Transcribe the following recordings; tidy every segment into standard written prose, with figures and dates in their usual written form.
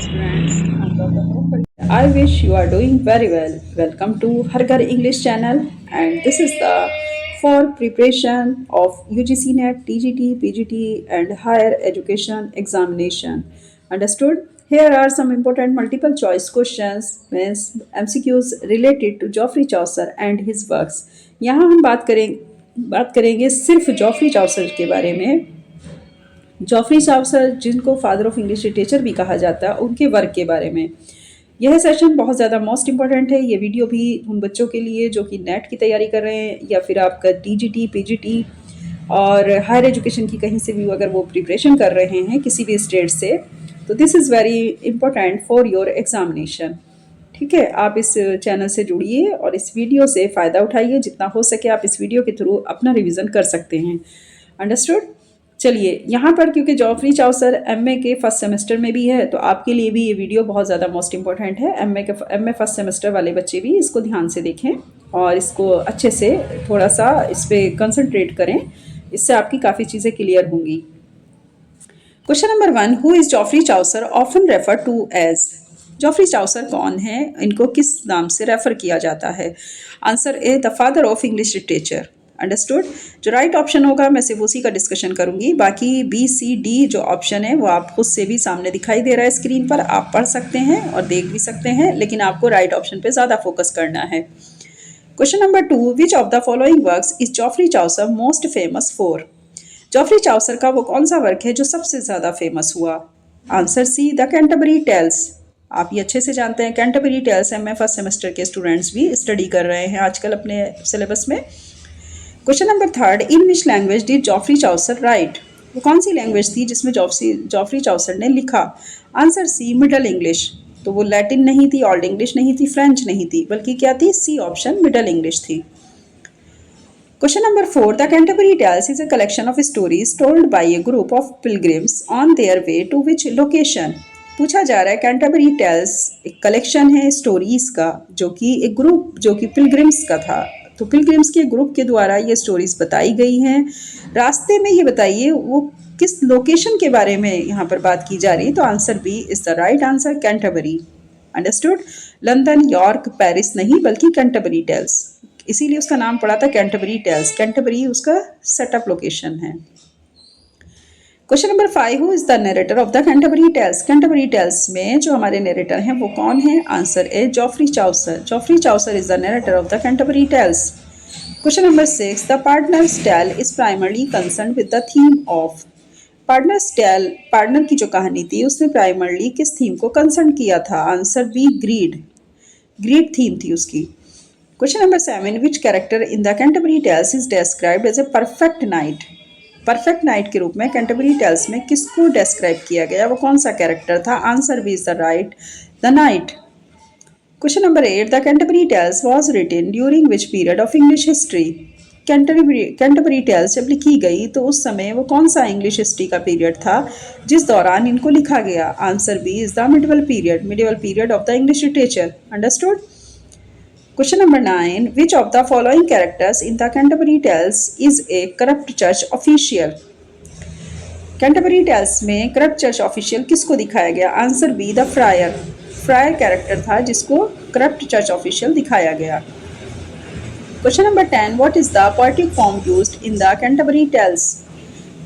students. I'm Dr. Pankaj. I wish you are doing very well. Welcome to Har Ghar English channel, and this is the for preparation of UGC NET, TGT, PGT, and higher education examination. Understood? Here are some important multiple choice questions, means MCQs related to Geoffrey Chaucer and his works. यहाँ हम बात करेंगे सिर्फ Geoffrey Chaucer के बारे में। Geoffrey Chaucer जिनको father of English literature भी कहा जाता है, उनके वर्क के बारे में। यह सेशन बहुत ज़्यादा मोस्ट इंपॉर्टेंट है। ये वीडियो भी उन बच्चों के लिए जो कि नेट की तैयारी कर रहे हैं या फिर आपका टीजीटी, पीजीटी और हायर एजुकेशन की कहीं से भी अगर वो प्रिपरेशन कर रहे हैं किसी भी स्टेट से, तो this is very important for your examination. ठीक है, आप इस चैनल से जुड़िए और इस वीडियो से फ़ायदा उठाइए। जितना हो सके आप इस वीडियो के थ्रू अपना रिवीजन कर सकते हैं। अंडरस्टूड? चलिए, यहाँ पर क्योंकि जॉफ्री चाउसर एमए के फर्स्ट सेमेस्टर में भी है, तो आपके लिए भी ये वीडियो बहुत ज़्यादा मोस्ट इंपॉर्टेंट है। एमए फर्स्ट सेमेस्टर वाले बच्चे भी इसको ध्यान से देखें और इसको अच्छे से थोड़ा सा इस पर कंसंट्रेट करें। इससे आपकी काफ़ी चीज़ें क्लियर होंगी। Question number 1, who is Geoffrey Chaucer often refer to as? Geoffrey Chaucer कौन है? इनको किस नाम से रेफर किया जाता है? Answer A, the father of English literature. Understood? जो राइट ऑप्शन होगा मैं सिर्फ उसी का डिस्कशन करूंगी। बाकी बी, सी, डी जो ऑप्शन है वो आप खुद से भी सामने दिखाई दे रहा है स्क्रीन पर, आप पढ़ सकते हैं और देख भी सकते हैं, लेकिन आपको राइट ऑप्शन पे ज़्यादा फोकस करना है। Question number 2, which of the following works is Geoffrey Chaucer most famous for? Geoffrey Chaucer का वो कौन सा वर्क है जो सबसे ज़्यादा फेमस हुआ? Answer C, the Canterbury Tales. आप ये अच्छे से जानते हैं, Canterbury Tales MA first semester के स्टूडेंट्स भी स्टडी कर रहे हैं आजकल अपने सिलेबस में। Question number 3, in which language did Geoffrey Chaucer write? वो कौन सी लैंग्वेज थी जिसमें जॉफ्री चाउसर ने लिखा? Answer C, Middle English. तो वो लैटिन नहीं थी, ओल्ड इंग्लिश नहीं थी, फ्रेंच नहीं थी, बल्कि क्या थी? सी ऑप्शन, मिडल इंग्लिश थी। Question number 4, the Canterbury Tales is a collection of stories told by a group of pilgrims on their way to which location? पूछा जा रहा है कैंटरबरी टेल्स एक कलेक्शन है स्टोरीज का जो कि एक ग्रुप जो कि पिलग्रिम्स का था, तो पिलग्रिम्स के ग्रुप के द्वारा ये स्टोरीज बताई गई हैं। रास्ते में ये बताइए वो किस लोकेशन के बारे में यहाँ पर बात की जा रही है? तो answer B is the right answer, Canterbury. Understood? London, York, Paris नहीं, बल्कि कैंटरबरी टेल्स, इसीलिए उसका नाम पड़ा था कैंटरबरी टेल्स। कैंटरबरी उसका सेटअप लोकेशन है। Question number 5, who is the narrator of the Canterbury Tales? Canterbury Tales में जो हमारे नरेटर हैं वो कौन है? Answer A, Geoffrey Chaucer. Geoffrey Chaucer is the narrator of the Canterbury Tales. Question number 6, the partners tell is primarily concern with the theme of? Pardoner की जो कहानी थी उसने प्राइमरली किस थीम को कंसर्न किया था? आंसर बी, ग्रीड थीम थी उसकी। Question number 7, which character in the Canterbury Tales is described as a perfect knight? Perfect knight के रूप में कैंटरबरी टेल्स में किसको डिस्क्राइब किया गया? वो कौन सा कैरेक्टर था? Answer B is the right, the knight. Question number 8, the Canterbury Tales was written during which period of English history? Canterbury Tales जब लिखी गई तो उस समय वो कौन सा इंग्लिश हिस्ट्री का पीरियड था जिस दौरान इनको लिखा गया? Answer B is the medieval period of the English literature. Understood? Question number 9, which of the following characters in the Canterbury Tales is a corrupt church official? Canterbury Tales में corrupt church official किसको दिखाया गया? Answer B, the friar character था जिसको corrupt church official दिखाया गया। Question number 10, what is the poetic form used in the Canterbury Tales?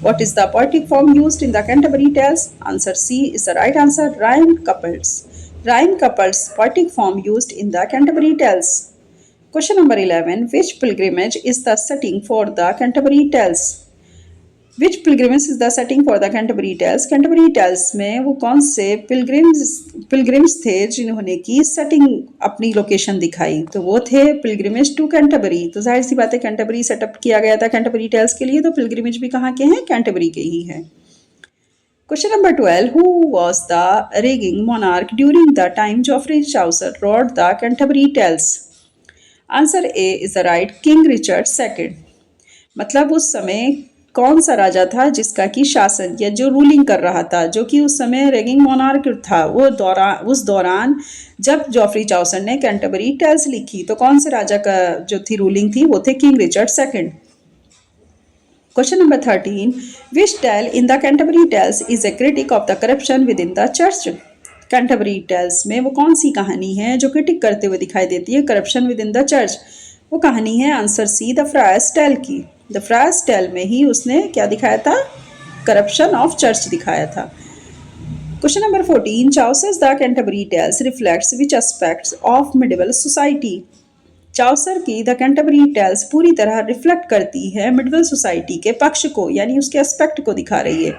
What is the poetic form used in the Canterbury Tales? Answer C is the right answer, rhyme couples, poetic form used in the Canterbury Tales. Question number 11, which pilgrimage is the setting for the Canterbury Tales? Which pilgrimage is the setting for the Canterbury Tales? Canterbury Tales में वो कौन से pilgrims थे जिन्होंने की setting अपनी location दिखाई? तो वो थे पिलग्रिमेज टू कैंटरबरी। तो जाहिर सी बात है कैंटरबरी सेटअप किया गया था कैंटरबरी टेल्स के लिए, तो पिलग्रिमेज भी कहाँ के हैं? कैंटरबरी के ही हैं। Question number 12, who was the reigning monarch during the time Geoffrey Chaucer wrote the Canterbury Tales? Answer A is the right, King Richard II। मतलब उस समय कौन सा राजा था जिसका कि शासन या जो रूलिंग कर रहा था, जो कि उस समय रेगिंग मोनार्क था, वो उस दौरान जब जॉफ्री चाउसर ने कैंटरबरी टेल्स लिखी तो कौन से राजा का जो थी रूलिंग थी? वो थे king Richard II। Question number 13, which tale in the Canterbury Tales is a critic of the corruption within the church? Canterbury Tales में वो कौन सी कहानी है जो क्रिटिक करते हुए दिखाई देती है corruption within the church? वो कहानी है answer C, the friar's tale की। द फ्रायर्स टेल में ही उसने क्या दिखाया था? करप्शन ऑफ चर्च दिखाया था। Question number 14, Chaucer's The Canterbury Tales reflects which aspects of medieval society? Chaucer की द कैंटरबरी टेल्स पूरी तरह रिफ्लेक्ट करती है मिडवल सोसाइटी के पक्ष को, यानी उसके एस्पेक्ट को दिखा रही है।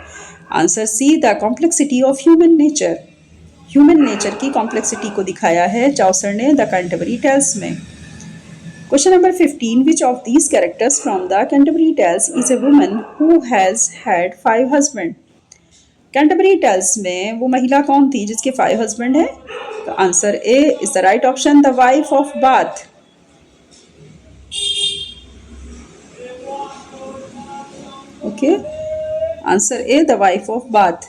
Answer C, the complexity of human nature. Human nature की कॉम्प्लेक्सिटी को दिखाया है चाउसर ने द कैंटरबरी टेल्स में। Question number 15, which of these characters from the Canterbury Tales is a woman who has had 5 husband? Canterbury Tales में वो महिला कौन थी जिसके 5 हस्बैंड हैं? तो answer A is the right option, the wife of Bath. Okay, answer A, the wife of Bath.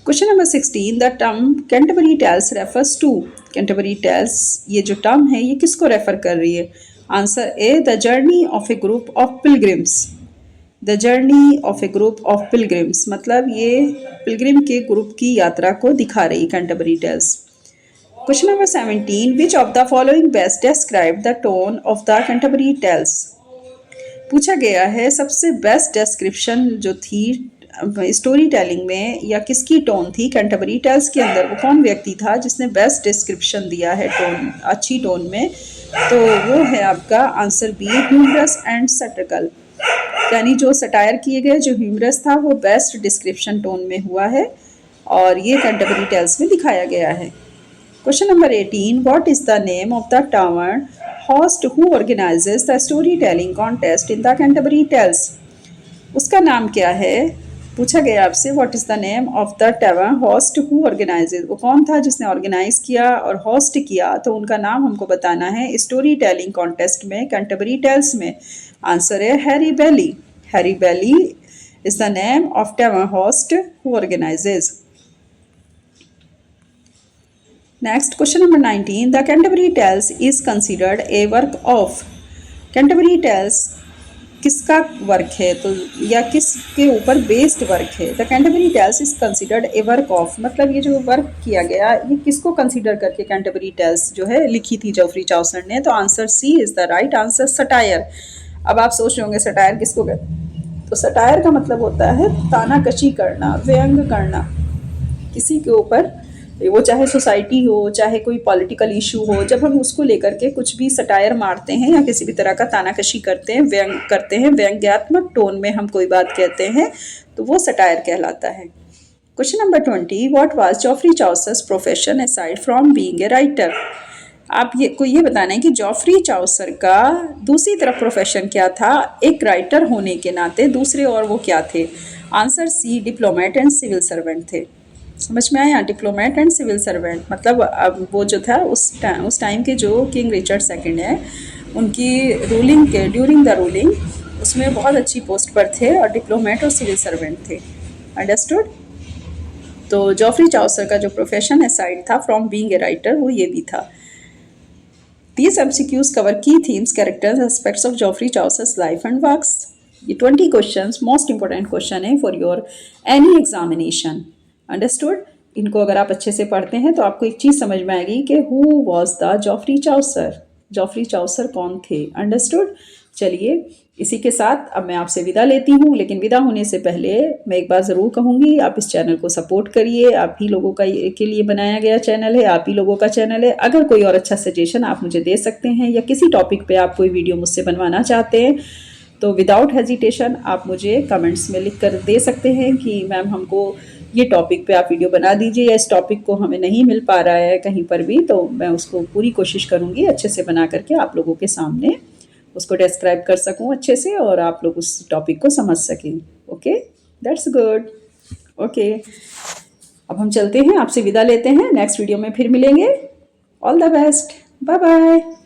Question number 16, the term Canterbury Tales refers to? Canterbury Tales ये जो टर्म है ये किसको रेफर कर रही है? Answer A, the journey of A group of pilgrims. The journey of A group of pilgrims मतलब ये पिलग्रिम के ग्रुप की यात्रा को दिखा रही Canterbury Tales. Question number 17, which of the following best describe the tone of the Canterbury Tales? पूछा गया है सबसे बेस्ट डिस्क्रिप्शन जो थी स्टोरी टेलिंग में या किसकी टोन थी कैंटरबरी टेल्स के अंदर, वो कौन व्यक्ति था जिसने बेस्ट डिस्क्रिप्शन दिया है टोन, अच्छी टोन में? तो वो है आपका आंसर बी, ह्यूमरस एंड सैटिरिकल। यानी जो सटायर किए गए, जो ह्यूमरस था वो बेस्ट डिस्क्रिप्शन टोन में हुआ है और ये कैंटरबरी टेल्स में दिखाया गया है। Question number 18, what is the name of the tower host who organises the story telling contest in the Canterbury Tales? उसका नाम क्या है? पूछा गया आपसे what is the name of the tower host who organises, वो कौन था जिसने ऑर्गेनाइज किया और होस्ट किया, तो उनका नाम हमको बताना है स्टोरी टेलिंग कॉन्टेस्ट में कैंटरबरी टेल्स में। आंसर है Harry Bailey. Harry Bailey is the name of tower host who organises. Next question number 19, the Canterbury Tales is considered a work of? Canterbury Tales किसका work है तो या किसके ऊपर based work है? The Canterbury Tales is considered a work of मतलब ये जो वर्क किया गया ये किसको कंसिडर करके कैंटरबरी टेल्स जो है लिखी थी जोफ्री चाउसर ने? तो answer C is the right answer, satire. अब आप सोच रहे होंगे सटायर किसको कहते हैं? तो सटायर का मतलब होता है तानाकशी करना, व्यंग करना किसी के ऊपर, वो चाहे सोसाइटी हो चाहे कोई पॉलिटिकल इशू हो, जब हम उसको लेकर के कुछ भी सटायर मारते हैं या किसी भी तरह का तानाकशी करते हैं, व्यंग करते हैं, व्यंग्यात्मक टोन में हम कोई बात कहते हैं तो वो सटायर कहलाता है। Question number 20, what was Geoffrey Chaucer's profession aside from being a writer? आप ये बताना है कि जोफ्री चाउसर का दूसरी तरफ प्रोफेशन क्या था एक राइटर होने के नाते, दूसरे और वो क्या थे? Answer C, diplomat and civil servant थे। समझ में आया? डिप्लोमेट एंड सिविल सर्वेंट मतलब अब वो जो था उस टाइम के जो किंग रिचर्ड सेकंड है उनकी रूलिंग के ड्यूरिंग द रूलिंग उसमें बहुत अच्छी पोस्ट पर थे और डिप्लोमेट और सिविल सर्वेंट थे। अंडरस्टूड? तो जोफ्री चाउसर का जो प्रोफेशन असाइड था फ्रॉम बीइंग ए राइटर वो ये भी था। These MCQs cover key themes, characters, aspects of Geoffrey Chaucer's life and works. ये 20 क्वेश्चंस मोस्ट इंपॉर्टेंट क्वेश्चन है for your any examination. Understood? इनको अगर आप अच्छे से पढ़ते हैं तो आपको एक चीज़ समझ में आएगी कि who was the Geoffrey Chaucer, Geoffrey Chaucer कौन थे। अंडरस्टूड? चलिए इसी के साथ अब मैं आपसे विदा लेती हूँ, लेकिन विदा होने से पहले मैं एक बात ज़रूर कहूँगी, आप इस चैनल को सपोर्ट करिए। आप ही लोगों का के लिए बनाया गया चैनल है, आप ही लोगों का चैनल है। अगर कोई और अच्छा सजेशन आप मुझे दे सकते हैं या किसी टॉपिक पे आप कोई वीडियो मुझसे बनवाना चाहते हैं तो विदाउट हेजिटेशन आप मुझे कमेंट्स में लिख कर दे सकते हैं कि मैम हमको ये टॉपिक पे आप वीडियो बना दीजिए या इस टॉपिक को हमें नहीं मिल पा रहा है कहीं पर भी, तो मैं उसको पूरी कोशिश करूँगी अच्छे से बना करके आप लोगों के सामने उसको डिस्क्राइब कर सकूं अच्छे से और आप लोग उस टॉपिक को समझ सकें। Okay, that's good. ओके, अब हम चलते हैं, आपसे विदा लेते हैं, नेक्स्ट वीडियो में फिर मिलेंगे। All the best, bye bye.